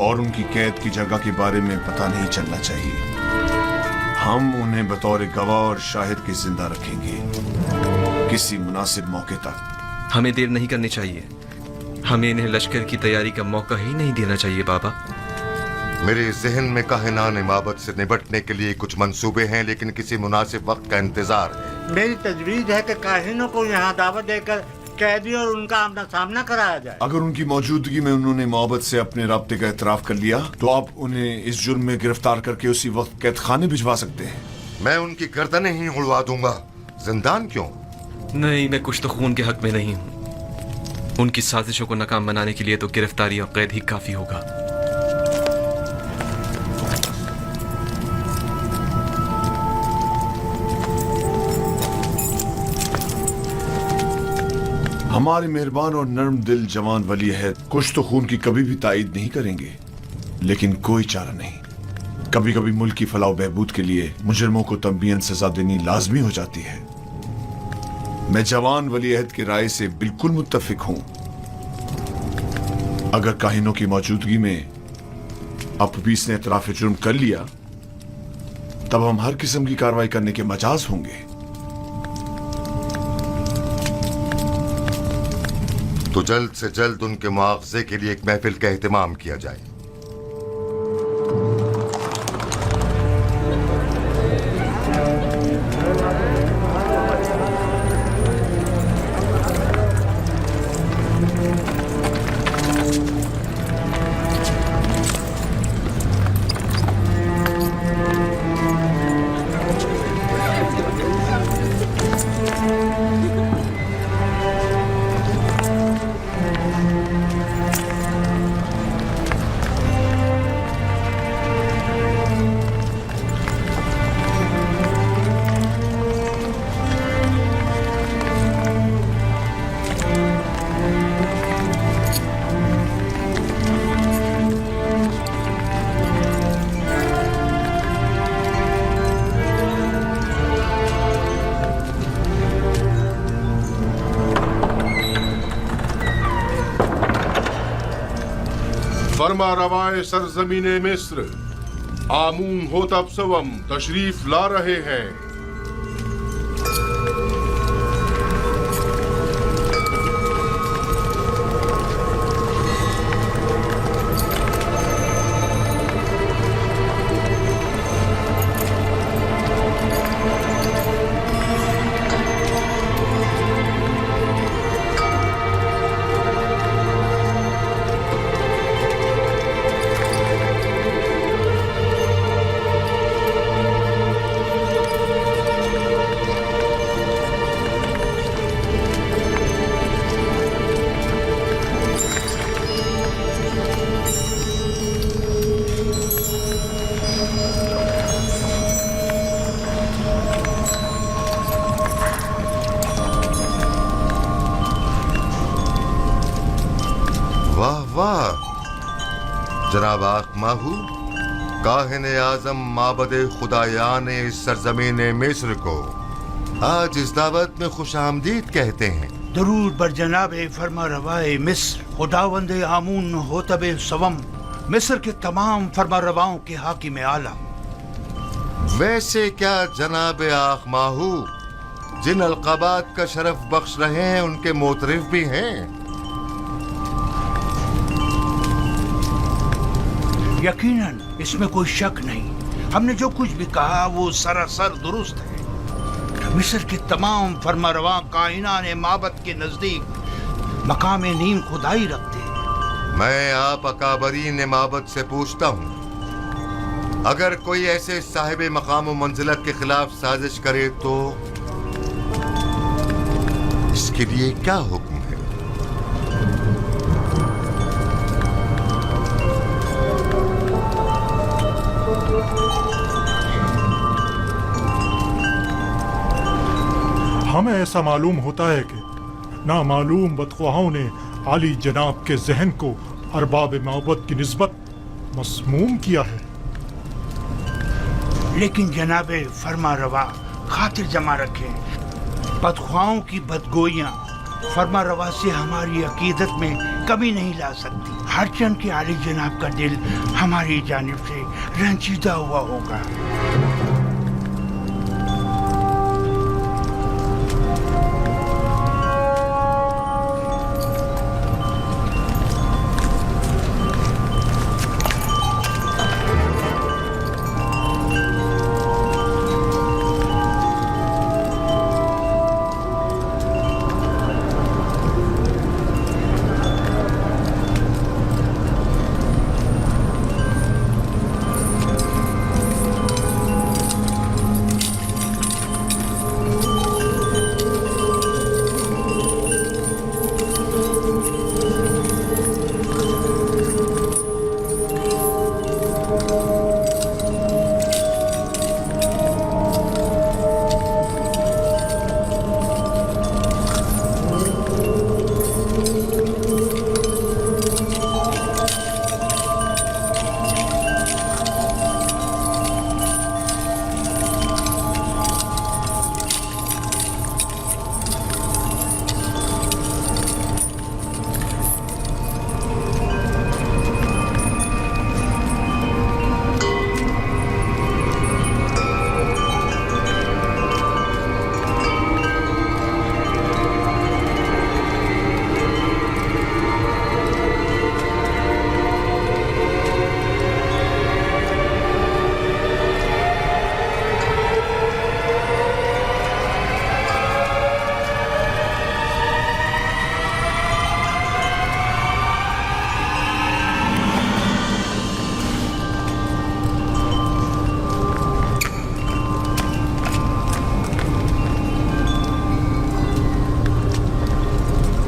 Speaker 14: और उनकी कैद की जगह के बारे में पता नहीं चलना चाहिए। हम उन्हें बतौर गवाह और शाहिद के जिंदा रखेंगे किसी मुनासिब मौके तक।
Speaker 7: हमें देर नहीं करनी चाहिए। हमें इन्हें लश्कर की तैयारी का मौका ही नहीं देना चाहिए बाबा।
Speaker 21: मेरे जहन में काहिनान माबद से निपटने के लिए कुछ मंसूबे हैं, लेकिन किसी मुनासिब वक्त का इंतजार है।
Speaker 23: मेरी तजवीज है कि काहिनों को यहाँ दावत देकर कैदी और उनका आमना सामना कराया जाए।
Speaker 14: अगर उनकी मौजूदगी में उन्होंने मोहब्बत से अपने राब्ते का एतराफ कर लिया तो आप उन्हें इस जुर्म में गिरफ्तार करके उसी वक्त कैद खाने भिजवा सकते हैं।
Speaker 21: मैं उनकी गर्दनें ही उड़वा दूंगा। जिंदान क्यों?
Speaker 7: नहीं, मैं कुछ तो खून के हक में नहीं हूँ। उनकी साजिशों को नाकाम बनाने के लिए तो गिरफ्तारी और कैद ही काफी होगा।
Speaker 14: हमारे मेहरबान और नर्म दिल जवान वली अहद कुछ तो खून की कभी भी तायद नहीं करेंगे, लेकिन कोई चारा नहीं। कभी कभी मुल्क की फलाह बहबूद के लिए मुजरमों को तंबीयन सजा देनी लाजमी हो जाती है। मैं जवान वली अहद की राय से बिल्कुल मुत्तफिक हूं। अगर काहिनों की मौजूदगी में अबूपीस ने एतराफ जुर्म कर लिया तब हम हर किस्म की कार्रवाई करने के मजाज होंगे।
Speaker 21: तो जल्द से जल्द उनके मुआवजे के लिए एक महफिल का एहतमाम किया जाए।
Speaker 4: फरमा रवाए सरजमीन मिस्र आमून होतब सवम तशरीफ ला रहे हैं।
Speaker 21: जनाब आखमाहू काहिन आजम माबद खुदायान सरजमीन मिस्र को आज इस दावत में खुश आमदीद कहते हैं।
Speaker 10: दरूद बर जनाब फरमा रवाए मिस्र खुदावंद आमून होतब सवम मिस्र के तमाम फरमा रवाओं के हाकिम आला।
Speaker 21: वैसे क्या जनाब आखमाहू जिन अलकाबात का शरफ बख्श रहे हैं उनके मोतरिफ भी हैं?
Speaker 10: यकीनन इसमें कोई शक नहीं। हमने जो कुछ भी कहा वो सरासर दुरुस्त है। मिस्र के तमाम फरमारवा कायनात माबद के नजदीक मकाम नीम खुदाई रखते हैं।
Speaker 21: मैं आप अकाबरीन माबद से पूछता हूँ, अगर कोई ऐसे साहिब मकाम व मंजिलत के खिलाफ साजिश करे तो इसके लिए क्या हुक्म है?
Speaker 11: हमें ऐसा मालूम होता है कि नामालूम बदख्वाहों ने आली जनाब के जहन को अरबाब माबद की निस्बत मसमूम किया है।
Speaker 10: लेकिन जनाब फरमा रवा खातिर जमा रखें, बदख्वाहों की बदगोइयाँ फरमा रवा से हमारी अकीदत में कमी नहीं ला सकती। हर चंद के आली जनाब का दिल हमारी जानिब से रंजीदा हुआ होगा।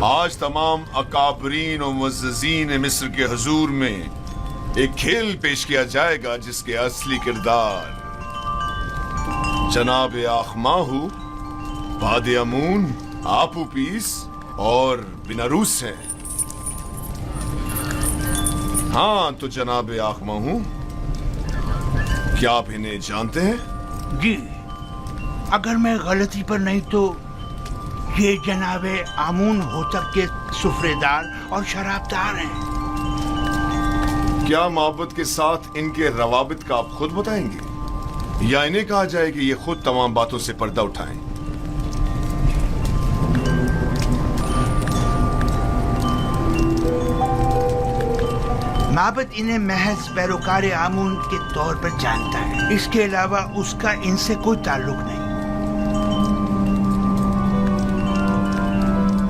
Speaker 14: आज तमाम अकाबरीन और मुअज़्ज़ज़ीन मिस्र के हुजूर में एक खेल पेश किया जाएगा जिसके असली किरदार जनाब आखमाहू, बाद अमून, आपूपीस और बिनारूस हैं। हाँ तो जनाब आखमाहू, क्या आप इन्हें जानते हैं?
Speaker 10: जी, अगर मैं गलती पर नहीं तो ये जनाबे आमून होतब के सुफ्रेदार और शराबदार हैं।
Speaker 14: کیا محبت کے ساتھ ان کے روابط کا آپ خود بتائیں گے یا انہیں کہا جائے کہ یہ خود تمام باتوں سے پردہ اٹھائیں؟
Speaker 10: معبد انہیں محض پیروکار آمون کے طور پر جانتا ہے، اس کے علاوہ اس کا ان سے کوئی تعلق نہیں۔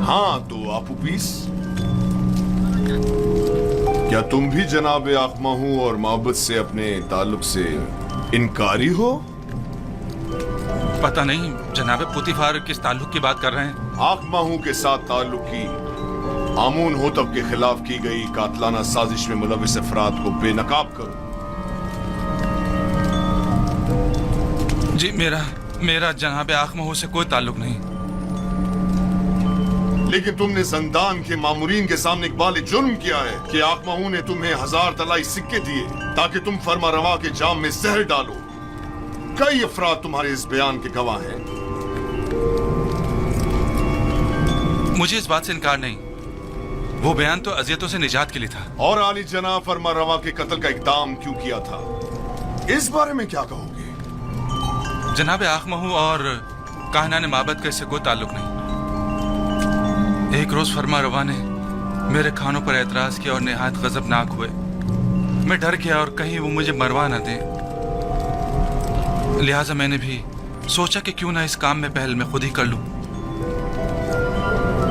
Speaker 14: ہاں تو آپ پیس، کیا تم بھی جناب آخمہو اور محبت سے اپنے تعلق سے انکاری ہو؟
Speaker 2: پتہ نہیں جناب پوتیفار کس تعلق کی بات کر رہے ہیں؟
Speaker 14: آخمہو کے ساتھ تعلق کی آمون ہوتب کے خلاف کی گئی قاتلانہ سازش میں ملوث افراد کو بے نقاب کرو۔
Speaker 2: جی میرا جناب آخمہو سے کوئی تعلق نہیں۔
Speaker 14: لیکن تم نے زندان کے مامورین کے سامنے اقبال جرم کیا ہے کہ آخمہو نے تمہیں 1000 طلائی سکے دیے تاکہ تم فرما روا کے جام میں زہر ڈالو۔ کئی افراد تمہارے اس بیان کے گواہ ہیں۔
Speaker 2: مجھے اس بات سے انکار نہیں، وہ بیان تو اذیتوں سے نجات کے لیے تھا۔
Speaker 14: اور عالی جناب فرما روا کے قتل کا اقدام کیوں کیا تھا، اس بارے میں کیا کہو گے؟
Speaker 2: جناب آخمہو اور کاہنان معبد کا اس سے کوئی تعلق نہیں۔ ایک روز فرما روا نے میرے کھانوں پر اعتراض کیا اور نہایت غضبناک ہوئے۔ میں ڈر گیا اور کہیں وہ مجھے مروا نہ دیں، لہٰذا میں نے بھی سوچا کہ کیوں نہ اس کام میں پہل میں خود ہی کر لوں۔